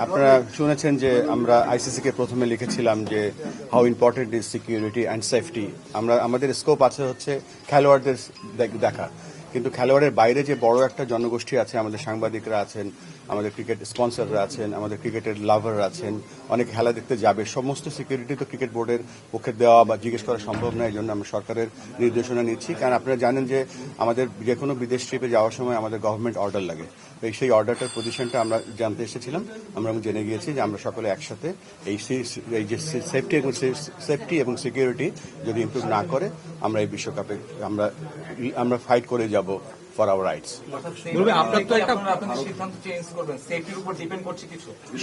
আপনারা শুনেছেন যে আমরা আইসিসি কে প্রথমে লিখেছিলাম যে how important is security and safety. আমাদের স্কোপ আছে হচ্ছে খেলোয়াড়দের দেখা, কিন্তু খেলোয়াড়ের বাইরে যে বড় একটা জনগোষ্ঠী আছে, আমাদের সাংবাদিকরা আছেন, আমাদের ক্রিকেট স্পন্সররা আছেন, আমাদের ক্রিকেটের লাভাররা আছেন, অনেক খেলা দেখতে যাবে, সমস্ত সিকিউরিটি তো ক্রিকেট বোর্ডের পক্ষে দেওয়া বা জিজ্ঞেস করা সম্ভব নয়। এই জন্য আমরা সরকারের নির্দেশনা নিচ্ছি, কারণ আপনারা জানেন যে আমাদের যে কোনো বিদেশ ট্রিপে যাওয়ার সময় আমাদের গভর্নমেন্ট অর্ডার লাগে। তো সেই অর্ডারটার পজিশনটা আমরা জানতে এসেছিলাম, আমরা জেনে গিয়েছি যে আমরা সকলে একসাথে এই যে সেফটি এবং সিকিউরিটি যদি ইমপ্রুভ না করে আমরা এই বিশ্বকাপে আমরা ফাইট করে যাব ফর আওয়ার রাইটস।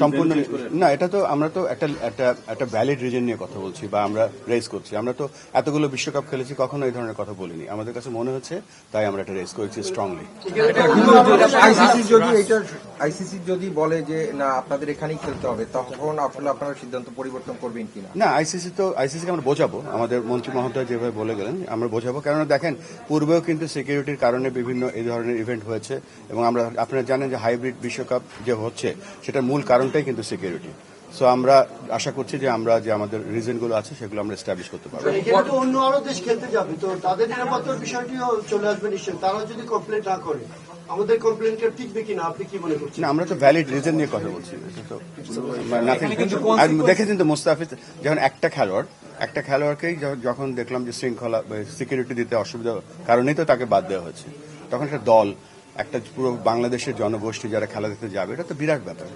সম্পূর্ণ না, এটা তো আমরা তো একটা ভ্যালিড রিজন নিয়ে কথা বলছি বা আমরা রেজ করছি। আমরা তো এতগুলো বিশ্বকাপ খেলেছি, কখনো এই ধরনের কথা বলিনি। আমাদের কাছে মনে হচ্ছে তাই আমরা এটা রেজ করেছি স্ট্রংলি। আইসিসি যদি বলে যে না আপনাদের এখানেই খেলতে হবে, তখন আপনারা সিদ্ধান্ত পরিবর্তন করবেন কিনা? না, আইসিসিকে আমরা বোঝাবো, আমাদের মন্ত্রী মহোদয় যেভাবে বলে গেলেন আমরা বোঝাবো। কেননা দেখেন, পূর্বেও কিন্তু সিকিউরিটির কারণে বিভিন্ন এই ধরনের ইভেন্ট হয়েছে এবং আপনারা জানেন যে হাইব্রিড বিশ্বকাপ যে হচ্ছে সেটার মূল কারণটাই কিন্তু সিকিউরিটি। সো আমরা আশা করছি যে আমরা যে আমাদের রিজনগুলো আছে সেগুলো আমরা এস্টাবলিশ করতে পারবো। এখানে তো অন্য আরো দেশ খেলতে যাবে, তো তাদের নিরাপত্তার বিষয়টিও চলে আসবে নিশ্চয়ই। তারা যদি কমপ্লেন না করে আমাদের কমপ্লেনটা টিকবে কিনা, আপনি কি মনে করছেন? না, আমরা তো ভ্যালিড রিজন নিয়ে কথা বলছি। দেখেছেন তো মুস্তাফিজ যখন একটা খেলোয়াড়কেই যখন দেখলাম যে শৃঙ্খলা সিকিউরিটি দিতে অসুবিধা কারণেই তো তাকে বাদ দেওয়া হয়েছে, তখন একটা দল, একটা পুরো বাংলাদেশের জনগোষ্ঠী যারা খেলা দেখতে যাবে, এটা তো বিরাট ব্যাপার।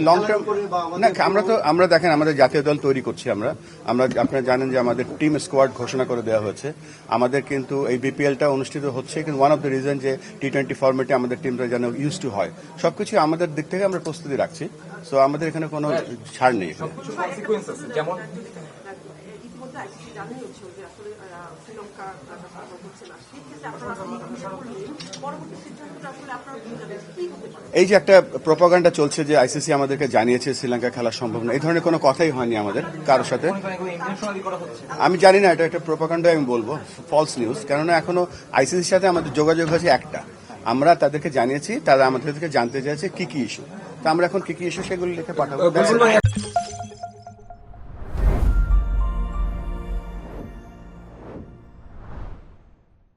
লং টার্ম না, আমরা দেখেন আমাদের জাতীয় দল তৈরি করছি। আমরা আপনারা জানেন যে আমাদের টিম স্কোয়াড ঘোষণা করে দেওয়া হয়েছে। আমাদের কিন্তু এই বিপিএলটা অনুষ্ঠিত হচ্ছে, কিন্তু ওয়ান অফ দ্য রিজন যে টি-20 ফরম্যাটে আমাদের টিমটা যেন ইউজ টু হয়, সবকিছু আমাদের দিক থেকে আমরা প্রস্তুতি রাখছি। সো আমাদের এখানে কোনো ছাড় নেই। এই যে একটা প্রোপাগান্ডা চলছে যে আইসিসি আমাদেরকে জানিয়েছে শ্রীলঙ্কা খেলা সম্ভব না, এই ধরনের কোনো কথাই হয়নি আমাদের কারোর সাথে। আমি জানি না, এটা একটা প্রোপাগান্ডা আমি বলবো, ফলস নিউজ। কেননা এখনো আইসিসির সাথে আমাদের যোগাযোগ হয়েছে একটা, আমরা তাদেরকে জানিয়েছি, তারা আমাদের থেকে জানতে চাইছে কি কি ইস্যু, তা আমরা এখন কি কি ইস্যু সেগুলো লিখে পাঠাবো।